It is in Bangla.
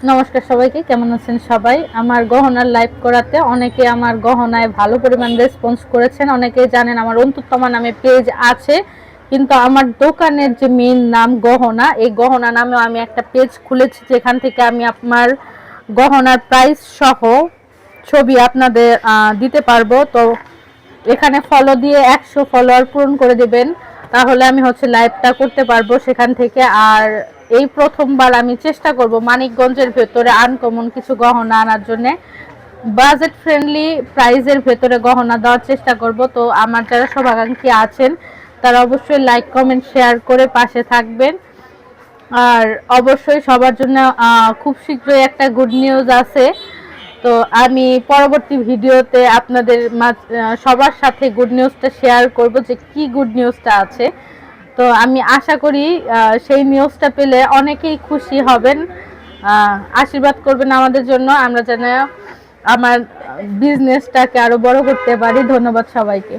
নমস্কার সবাইকে, কেমন আছেন সবাই? আমার গহনার লাইভ করাতে অনেকে আমার গহনায় ভালো পরিমাণ রেসপন্স করেছেন। অনেকেই জানেন আমার অন্তুতমা নামে পেজ আছে, কিন্তু আমার দোকানের যে মেইন নাম গহনা, এই গহনা নামেও আমি একটা পেজ খুলেছি, যেখান থেকে আমি আমার গহনার প্রাইস সহ ছবি আপনাদের দিতে পারবো। তো এখানে ফলো দিয়ে 100 ফলোয়ার পূরণ করে দেবেন, তাহলে আমি লাইভটা করতে পারবো সেখান থেকে। আর এই প্রথমবার আমি চেষ্টা করব মানিকগঞ্জের ভেতরে আনকমন কিছু গহনা আনার জন্য, বাজেট ফ্রেন্ডলি প্রাইসের ভেতরে গহনা দেওয়ার চেষ্টা করব। তো আমার যারা শুভাকাঙ্ক্ষী আছেন তারা অবশ্যই লাইক কমেন্ট শেয়ার করে পাশে থাকবেন। আর অবশ্যই সবার জন্য খুব শীঘ্রই একটা গুড নিউজ আছে। তো আমি পরবর্তী ভিডিওতে আপনাদের সবার সাথে গুড নিউজটা শেয়ার করব যে কি গুড নিউজটা আছে। তো আমি আশা করি সেই নিউজটা পেলে অনেকেই খুশি হবেন। আশীর্বাদ করবেন আমাদের জন্য, আমরা যেন আমার বিজনেসটাকে আরো বড় করতে পারি। ধন্যবাদ সবাইকে।